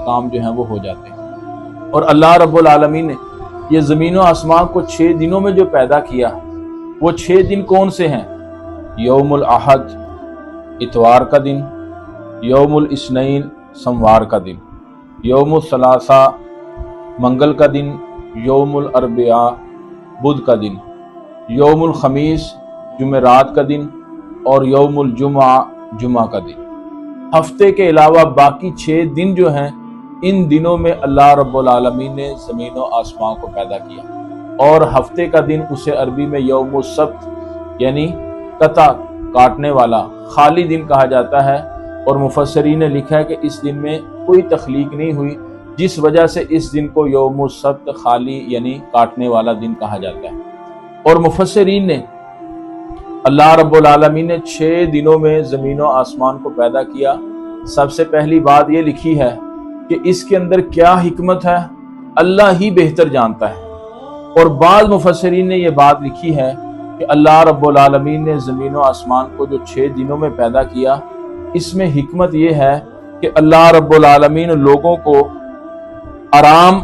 کام جو ہیں وہ ہو جاتے ہیں۔ اور اللہ رب العالمین نے یہ زمین و آسمان کو 6 دنوں میں جو پیدا کیا، وہ 6 دن کون سے ہیں؟ یوم الاحد اتوار کا دن، یوم الاثنین سوموار کا دن، یوم الثلاثاء منگل کا دن، یوم الاربعاء بدھ کا دن، یوم الخمیس جمعرات کا دن، اور یوم الجمعہ جمعہ کا دن۔ ہفتے کے علاوہ باقی 6 دن جو ہیں، ان دنوں میں اللہ رب العالمین نے زمین و آسمان کو پیدا کیا، اور ہفتے کا دن اسے عربی میں یوم السبت یعنی قطع کاٹنے والا خالی دن کہا جاتا ہے، اور مفسرین نے لکھا ہے کہ اس دن میں کوئی تخلیق نہیں ہوئی، جس وجہ سے اس دن کو یوم السبت خالی یعنی کاٹنے والا دن کہا جاتا ہے۔ اور مفسرین نے اللہ رب العالمین نے 6 دنوں میں زمین و آسمان کو پیدا کیا۔ سب سے پہلی بات یہ لکھی ہے کہ اس کے اندر کیا حکمت ہے اللہ ہی بہتر جانتا ہے، اور بعض مفسرین نے یہ بات لکھی ہے کہ اللہ رب العالمین نے زمین و آسمان کو جو 6 دنوں میں پیدا کیا، اس میں حکمت یہ ہے کہ اللہ رب العالمین لوگوں کو آرام،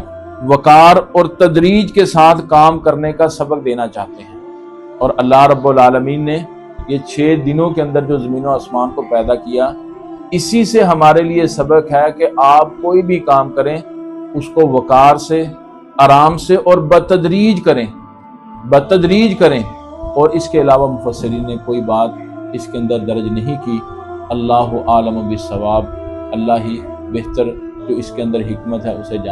وقار اور تدریج کے ساتھ کام کرنے کا سبق دینا چاہتے ہیں، اور اللہ رب العالمین نے یہ 6 دنوں کے اندر جو زمین و آسمان کو پیدا کیا، اسی سے ہمارے لیے سبق ہے کہ آپ کوئی بھی کام کریں اس کو وقار سے، آرام سے اور بتدریج کریں، اور اس کے علاوہ مفسرین نے کوئی بات اس کے اندر درج نہیں کی۔ اللہ عالم بالصواب، اللہ ہی بہتر جو اس کے اندر حکمت ہے اسے جان